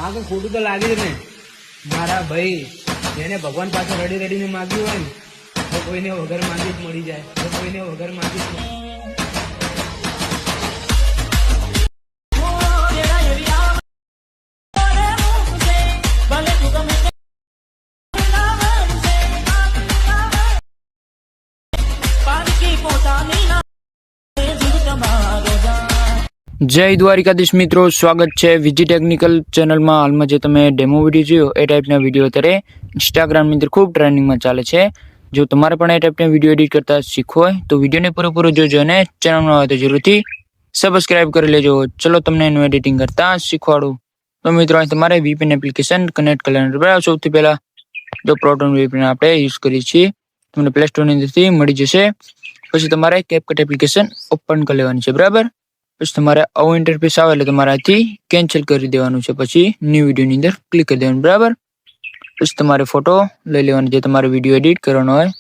હા તો ખોટું તો લાગ્યું ને મારા ભાઈ જેને ભગવાન પાસે રડી રડીને માગ્યું હોય ને તો કોઈને વગર માંગી જ મળી જાય તો કોઈને વગર માંગી જ જય દ્વારિકાધીશ મિત્રો, સ્વાગત છે વિજી ટેકનિકલ ચેનલમાં. હાલમાં જે તમે ડેમો વિડીયો જોયો એ ટાઈપના વિડીયો અત્યારે ઇન્સ્ટાગ્રામની અંદર ખૂબ ટ્રેન્ડિંગમાં ચાલે છે. જો તમારે પણ એ ટાઈપના વિડીયો એડિટ કરતા શીખવો હોય તો વિડીયોને પૂરેપૂરો જોજો અને ચેનલમાં આવે તો જરૂરથી સબસ્ક્રાઇબ કરી લેજો. ચલો તમને એનું એડિટિંગ કરતા શીખવાડું. તો મિત્રો અહીં તમારે VPN એપ્લિકેશન કનેક્ટ કરી લેવાનું. બરાબર, સૌથી પહેલા જો પ્રોટોન VPN આપણે યુઝ કરીએ છીએ તમને પ્લે સ્ટોરની અંદરથી મળી જશે. પછી તમારે કેપકટ એપ્લિકેશન ઓપન કરી લેવાની છે. બરાબર, પછી તમારે આવું ઇન્ટરફેસ આવે એટલે તમારે અહીંથી કેન્સલ કરી દેવાનું છે. પછી ન્યૂ વિડીયોની અંદર ક્લિક કરી દેવાનું. બરાબર, પછી તમારે ફોટો લઈ લેવાનો જે તમારે વિડીયો એડિટ કરવાનો હોય.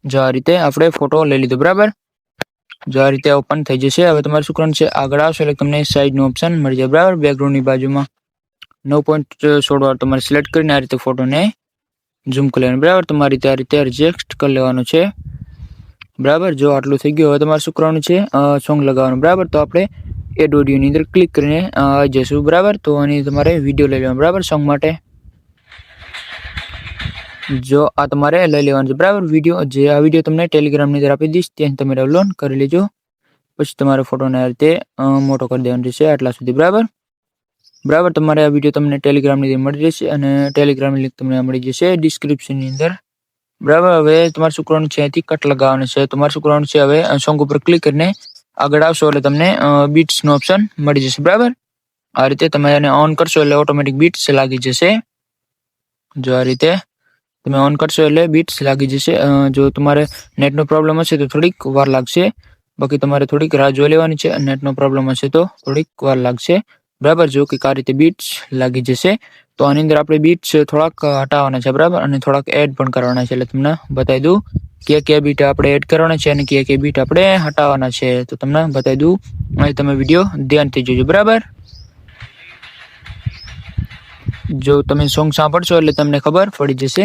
જો આ રીતે આપણે ફોટો લઈ લીધો. બરાબર, જો આ રીતે ઓપન થઈ જશે. હવે તમારે શું કરવાનું છે, આગળ આવશે એટલે તમને સાઈઝનું ઓપ્શન મળી જાય. બરાબર, બેકગ્રાઉન્ડની બાજુમાં 9.16 વાર તમારે સિલેક્ટ કરીને આ રીતે ફોટોને ઝૂમ કરી લેવાનું. બરાબર, તમારી રીતે આ રીતે એડજસ્ટ કરી લેવાનું છે. બરાબર, જો આટલું થઈ ગયું. હવે તમારે શું કરવાનું છે, સોંગ લગાવવાનું. બરાબર, તો આપણે એડ ઓડિયોની અંદર ક્લિક કરીને આવી જશું. બરાબર, તો આની તમારે વિડીયો લઈ લેવાનો. બરાબર, સોંગ માટે જો આ તમારે લઈ લેવાનું છે. બરાબર, વિડીયો જે આ વિડીયો તમને ટેલિગ્રામની અંદર આપી દઈશ ત્યાં તમે ડાઉનલોડ કરી લેજો. પછી તમારે ફોટોને આ રીતે મોટો કરી દેવાનો રહેશે આટલા સુધી. બરાબર, તમારે આ વિડીયો તમને ટેલિગ્રામની અંદર મળી જશે અને ટેલિગ્રામની લિંક તમને મળી જશે ડિસ્ક્રિપ્શનની અંદર. બરાબર, હવે તમારે શું કરવાનું છે, અહીંથી કટ લગાવવાનું છે. તમારે શું કરવાનું છે, હવે સોંગ ઉપર ક્લિક કરીને આગળ આવશો એટલે તમને બીટ્સનો ઓપ્શન મળી જશે. બરાબર, આ રીતે તમે એને ઓન કરશો એટલે ઓટોમેટિક બીટ્સ લાગી જશે. જો આ રીતે તમે ઓન કરશો એટલે બીટ્સ લાગી જશે. જો તમારે નેટનો પ્રોબ્લેમ હશે તો થોડીક વાર લાગશે, બાકી તમારે થોડીક રાહ જોઈ લેવાની છે. નેટનો પ્રોબ્લેમ હશે તો થોડીક વાર લાગશે. બરાબર, જો કે આ રીતે બીટ્સ લાગી જશે. તો આની અંદર આપણે બીટ્સ થોડાક હટાવવાના છે. બરાબર, અને થોડાક એડ પણ કરવાના છે. એટલે તમને બતાવી દઉં કે બીટ આપણે એડ કરવાના છે અને કે બીટ આપણે હટાવવાના છે. તો તમને બતાવી દઉં, અહીં તમે વિડીયો ધ્યાનથી જોજો. બરાબર, જો તમે સોંગ સાંભળશો એટલે તમને ખબર પડી જશે.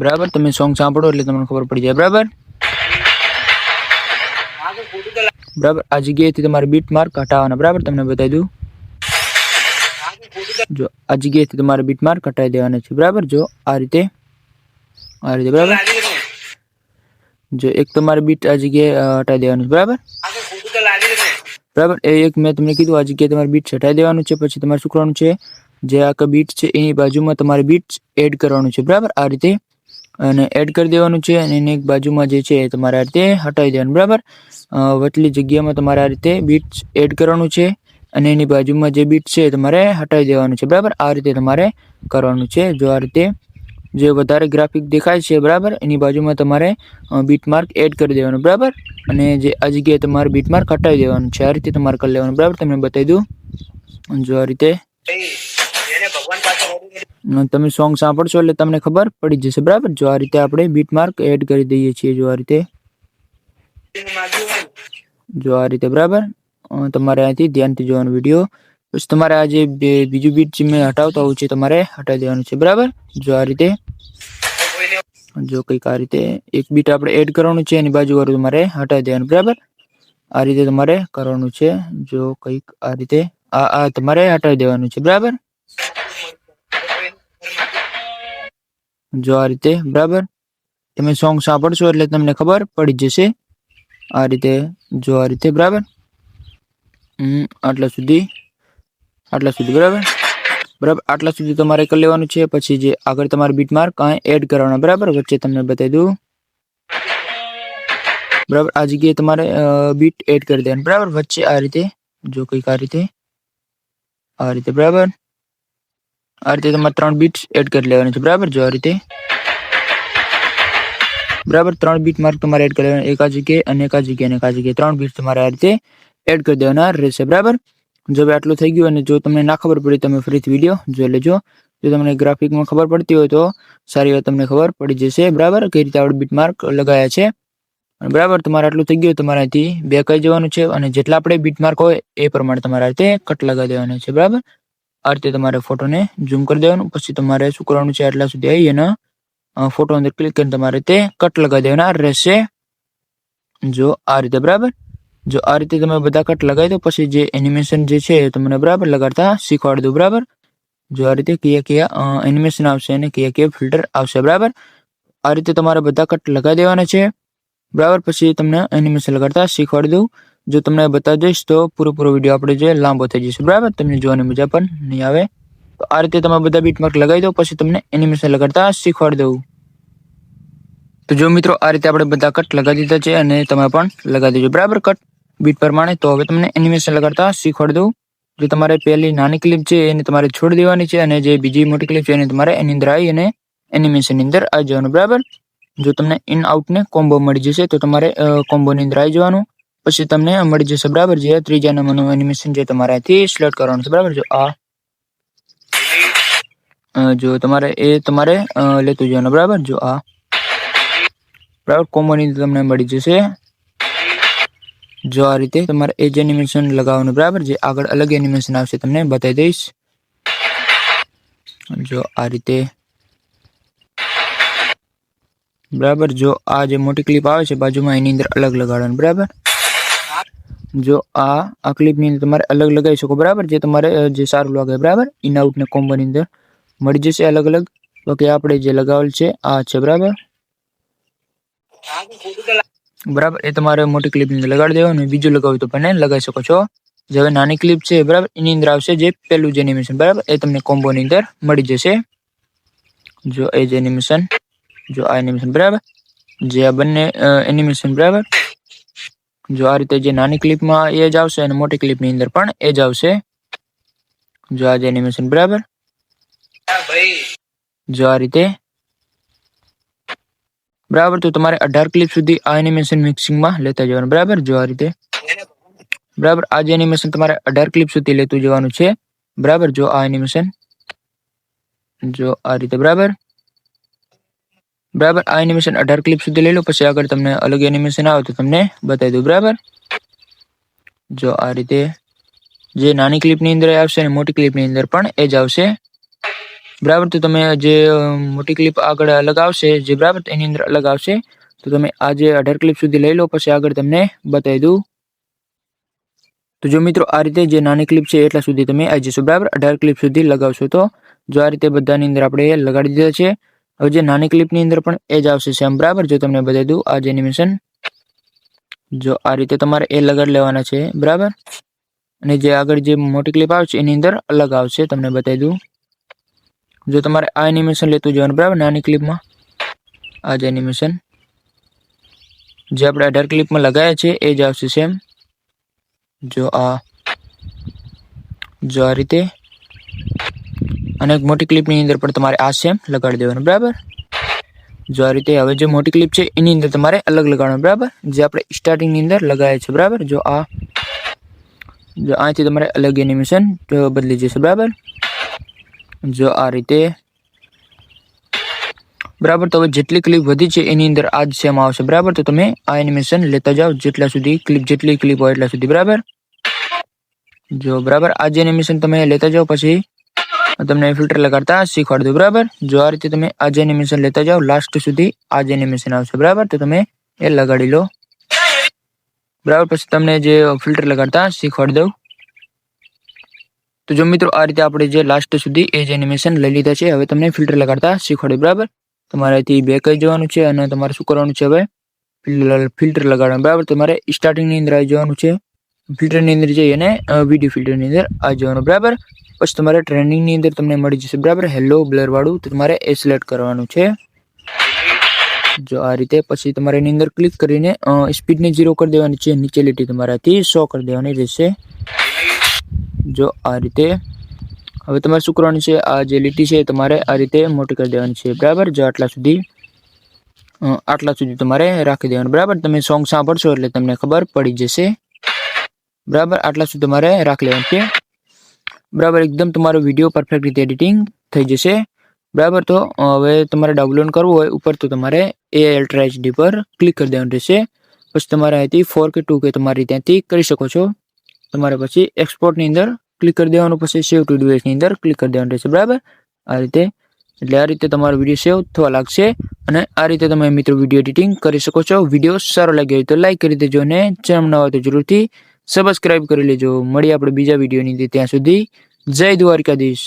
બરાબર, તમે સોંગ સાંભળો એટલે તમને ખબર પડી જાય. બરાબર, આ જગ્યાએથી તમારે બીટ માર્ક હટાવવાના. બરાબર, તમને બતાવી દઉં, જો આ જગ્યાએથી તમારે બીટ માર્ક હટાવી દેવાના છે. બરાબર, જો આ રીતે બરાબર, જો એક તમારે બીટ આ જગ્યાએ હટાવી દેવાનું છે. બરાબર, એ એક મેં તમને કીધું આ જગ્યાએ તમારે બીટ હટાવી દેવાનું છે. પછી તમારે શું કરવાનું છે, જે આ બીટ છે એની બાજુમાં તમારે બીટ્સ એડ કરવાનું છે. બરાબર, આ રીતે અને એડ કરી દેવાનું છે અને એની એક બાજુમાં જે છે તમારે આ રીતે હટાવી દેવાનું. બરાબર, વચલી જગ્યામાં તમારે આ રીતે બીટ્સ એડ કરવાનું છે અને એની બાજુમાં જે બીટ છે તમારે હટાવી દેવાનું છે. બરાબર, આ રીતે તમારે કરવાનું છે. જો આ રીતે જે વધારે ગ્રાફિક દેખાય છે, બરાબર, એની બાજુમાં તમારે બીટ માર્ક એડ કરી દેવાનું. બરાબર, અને જે આ જગ્યાએ તમારે બીટ માર્ક હટાવી દેવાનું છે. આ રીતે તમારે કરી લેવાનું. બરાબર, તમને બતાવી દઉં, જો આ રીતે તમે સોંગ સાંભળશો એટલે તમને ખબર પડી જશે. બરાબર, જો આ રીતે આપણે બીટ માર્ક એડ કરી દઈએ છીએ. જો આ રીતે બરાબર, તમારે અહીંથી ધ્યાનથી જોવાનો વિડીયો. પછી તમારે આ જે બીજું બીટ જે મેં હટાવતા હોઉં છે તમારે હટાવી દેવાનું છે. બરાબર, જો આ રીતે જો કંઈક આ રીતે એક બીટ આપણે એડ કરવાનું છે એની બાજુ વાળું તમારે હટાવી દેવાનું. બરાબર, આ રીતે તમારે કરવાનું છે. જો કંઈક આ રીતે આ તમારે હટાવી દેવાનું છે. બરાબર, જો આ રીતે. બરાબર, તમે સોંગ સાંભળશો એટલે તમને ખબર પડી જશે. આ રીતે જો આ રીતે. બરાબર, આટલા સુધી. બરાબર, આટલા સુધી તમારે કરી લેવાનું છે. પછી જે આગળ તમારે બીટ માર્ક એડ કરવાના. બરાબર, વચ્ચે તમને બતાવી દઉં. બરાબર, આ જગ્યાએ તમારે બીટ એડ કરી દેવાનું. બરાબર, વચ્ચે આ રીતે જો કંઈક આ રીતે. બરાબર, આ રીતે તમારે 3 બીટ્સ એડ કરી લેવાની છે. બરાબર, જો આ રીતે. બરાબર, 3 બીટ માર્ક તમારે એડ કરી લેવાના, એક આ જગ્યાએ અને એક આ જગ્યાએ અને એક આ જગ્યાએ 3 બીટ તમારે આ રીતે એડ કરી દેવાના રહેશે. બરાબર, જો આટલું થઈ ગયું અને જો તમને ના ખબર પડી તમે ફરીથી વિડીયો જોઈ લેજો. જો તમને ગ્રાફિકમાં ખબર પડતી હોય તો સારી વાત તમને ખબર પડી જશે. બરાબર, કઈ રીતે આપણે બીટ માર્ક લગાવ્યા છે. બરાબર, તમારે આટલું થઈ ગયું, તમારે અહીંથી બેક આવી જવાનું છે અને જેટલા આપણે બીટ માર્ક હોય એ પ્રમાણે તમારે આ રીતે કટ લગાવી દેવાનું છે. બરાબર, આ રીતે તમારે ફોટોને ઝૂમ કરી દેવાનું. પછી તમારે શું કરવાનું છે, આટલા સુધી આવી અને ફોટો અંદર ક્લિક કરીને તમારે તે કટ લગાવી દેવાના રહેશે. જો આ રીતે બરાબર. જો આ રીતે તમે બધા કટ લગાવી દો પછી જે એનિમેશન જે છે તમને બરાબર લગાડતા શીખવાડી દો. બરાબર. જો આ રીતે કયા એનિમેશન આવશે અને કયા ફિલ્ટર આવશે. બરાબર. આ રીતે તમારે બધા કટ લગાવી દેવાના છે. બરાબર. પછી તમને એનિમેશન લગાડતા શીખવાડી દઉં. જો તમને બતાવી દઈશ તો પૂરો વિડીયો આપણે જે લાંબો થઈ જશે. બરાબર. તમને જોવાની મજા પણ નહીં આવે. તો આ રીતે તમે બધા બીટમાર્ક લગાવી દો પછી તમને એનિમેશન લગાડતા શીખવાડી દઉં. તો જો મિત્રો આ રીતે આપણે બધા કટ લગાવી દીધા છે અને તમે પણ લગાવી દેજો. બરાબર. કટ બીટ પ્રમાણે. તો હવે તમને એનિમેશન લગાડતા શીખવાડી દઉં. જો તમારે પહેલી નાની ક્લિપ છે એને તમારે છોડી દેવાની છે અને જે બીજી મોટી ક્લિપ છે એને તમારે એની અંદર આવી અને એનિમેશનની અંદર આવી જવાનું. બરાબર. જો તમને ઇન આઉટને કોમ્બો મળી જશે તો તમારે કોમ્બોની અંદર આવી જવાનું. પછી તમને મળી જશે. બરાબર. જે ત્રીજા નંબરનું એનિમેશન જે તમારે અહીંથી સિલેક્ટ કરવાનું છે. બરાબર. જો જો તમારે એ તમારે લેતું જવાનું. બરાબર. જો બરાબર. કોમ્બોની અંદર તમને મળી જશે. જો આ રીતે તમારે એ જ એનિમેશન લગાવવાનું. બરાબર. જે આગળ અલગ એનિમેશન આવશે તમને બતાવી દઈશ. જો આ રીતે. બરાબર. જો આ જે મોટી ક્લિપ આવે છે બાજુમાં એની અંદર અલગ લગાડવાનું. બરાબર. જો આ ક્લિપની અંદર તમારે અલગ લગાવી શકો. બરાબર. જે તમારે જે સારું લાગે. બરાબર. ઇન આઉટ ને કોમ્બોની અંદર મળી જશે અલગ અલગ. બાકી આપણે જે લગાવેલ છે આ છે. બરાબર. બરાબર. એ તમારે મોટી ક્લિપની અંદર લગાડી દેવાનું. બીજું લગાવ્યું તો પણ લગાવી શકો છો. જે હવે નાની ક્લિપ છે બરાબર એની અંદર આવશે જે પહેલું જ એનિમેશન. બરાબર. એ તમને કોમ્બોની અંદર મળી જશે. જો એ જ એનિમેશન. જો આ એનિમેશન. બરાબર. જે આ બંને એનિમેશન. બરાબર. જો આ રીતે જે નાની ક્લિપમાં એ જ આવશે અને મોટી ક્લિપની અંદર પણ એ જ આવશે. જો આ જ એનિમેશન. બરાબર. જો આ રીતે. બરાબર. તો તમારે 18 ક્લિપ સુધી આ એનિમેશન મિક્સિંગમાં લેતા જવાનું. બરાબર. જો આ રીતે. બરાબર. આ જે એનિમેશન તમારે 18 ક્લિપ સુધી લેતું જવાનું છે. બરાબર. જો આ એનિમેશન. જો આ રીતે. બરાબર. બરાબર. આ એનિમેશન 18 ક્લિપ સુધી લઈ લો પછી આગળ તમને અલગ એનિમેશન આવે તો તમને બતાવી દઉં. બરાબર. જો આ રીતે જે નાની ક્લિપની અંદર આવશે અને મોટી ક્લિપની અંદર પણ એ જ આવશે. બરાબર. તો તમે જે મોટી ક્લિપ આગળ અલગ આવશે જે બરાબર એની અંદર અલગ આવશે તો તમે આ જે 18 ક્લિપ સુધી લઈ લો પછી આગળ તમને બતાવી દઉં. તો જો મિત્રો આ રીતે જે નાની ક્લિપ છે એટલા સુધી તમે આવી જશો. બરાબર. 18 ક્લિપ સુધી લગાવશો તો જો આ રીતે બધાની અંદર આપણે લગાડી દીધા છે. હવે જે નાની ક્લિપની અંદર પણ એ જ આવશે સેમ. બરાબર. જો તમને બતાવી દઉં આ જે એનિમેશન. જો આ રીતે તમારે એ લગાડી લેવાના છે. બરાબર. અને જે આગળ જે મોટી ક્લિપ આવશે એની અંદર અલગ આવશે. તમને બતાવી દઉં. જો તમારે આ એનિમેશન લેતું જવાનું. બરાબર. નાની ક્લિપમાં આ જ એનિમેશન જે આપણે 18 ક્લિપમાં લગાવ્યા છે એ જ આવશે સેમ. જો આ રીતે અને મોટી ક્લિપની અંદર પણ તમારે આ સેમ લગાડી દેવાનું. બરાબર. જો આ રીતે. હવે જે મોટી ક્લિપ છે એની અંદર તમારે અલગ લગાડવાનું. બરાબર. જે આપણે સ્ટાર્ટિંગની અંદર લગાવ્યા છે. બરાબર. જો અહીંથી તમારે અલગ એનિમેશન બદલી જશે. બરાબર. જો આ રીતે. બરાબર. તો હવે જેટલી ક્લિપ વધી છે એની અંદર આ જ સેમ આવશે. બરાબર. તો તમે આ એનિમેશન લેતા જાઓ જેટલા સુધી જેટલી ક્લિપ હોય એટલા સુધી. બરાબર. જો બરાબર આ જે એનિમેશન તમે લેતા જાઓ પછી તમને ફિલ્ટર લગાડતા શીખવાડી દો. બરાબર. જો આ રીતે તમે આ જે એનિમેશન લેતા જાઓ લાસ્ટ સુધી આ જ એનિમેશન આવશે. બરાબર. તો તમે એ લગાડી લો. બરાબર. પછી તમને જે ફિલ્ટર લગાડતા શીખવાડી દઉં. તો જો મિત્રો આ રીતે આપણે જે લાસ્ટ સુધી એ જ એનિમેશન લઈ લીધા છે. હવે તમને ફિલ્ટર લગાડતા શીખવાડ્યું. બરાબર. તમારેથી બેક આવી જવાનું છે અને તમારે શું કરવાનું છે હવે ફિલ્ટર લગાડવાનું. બરાબર. તમારે સ્ટાર્ટિંગની અંદર આવી જવાનું છે. ફિલ્ટરની અંદર જઈ અને વિડીયો ફિલ્ટરની અંદર આવી જવાનું. બરાબર. પછી તમારે ટ્રેન્ડિંગની અંદર તમને મળી જશે. બરાબર. હેલો બ્લર વાળું તો તમારે એ સિલેક્ટ કરવાનું છે. જો આ રીતે. પછી તમારે એની અંદર ક્લિક કરીને સ્પીડને 0 કરી દેવાની છે. નીચે લીટી તમારાથી 100 કરી દેવાની રહેશે. જો આ રીતે. હવે તમારે શું કરવાનું છે આ જે લીટી છે તમારે આ રીતે મોટી કરી દેવાની છે. બરાબર. જો આટલા સુધી તમારે રાખી દેવાનું. બરાબર. તમે સોંગ સાંભળશો એટલે તમને ખબર પડી જશે. બરાબર. આટલા સુધી તમારે રાખી લેવાનું છે. બરાબર. એકદમ તમારો વિડીયો પરફેક્ટ રીતે એડિટિંગ થઈ જશે. બરાબર. તો હવે તમારે ડાઉનલોડ કરવું હોય ઉપર તો તમારે AI Ultra HD પર ક્લિક કરી દેવાનું રહેશે. પછી તમારે અહીંથી 4K 2K તમારી ત્યાંથી કરી શકો છો. તમારે પછી એક્સપોર્ટની અંદર ક્લિક કરી દેવાનું, પછી સેવ ટુ ડિવાઇસની અંદર ક્લિક કરી દેવાનું રહેશે, બરાબર. આ રીતે, એટલે આ રીતે તમારો વિડીયો સેવ થવા લાગશે અને આ રીતે તમે મિત્રો વિડીયો એડિટિંગ કરી શકો છો. વિડીયો સારો લાગ્યો હોય તો લાઈક કરી દેજો અને ચેનલ નવા હોય તો જરૂરથી સબસ્ક્રાઇબ કરી લેજો. મળીએ આપણે બીજા વિડીયોની અંદર. ત્યાં સુધી જય દ્વારકાધીશ.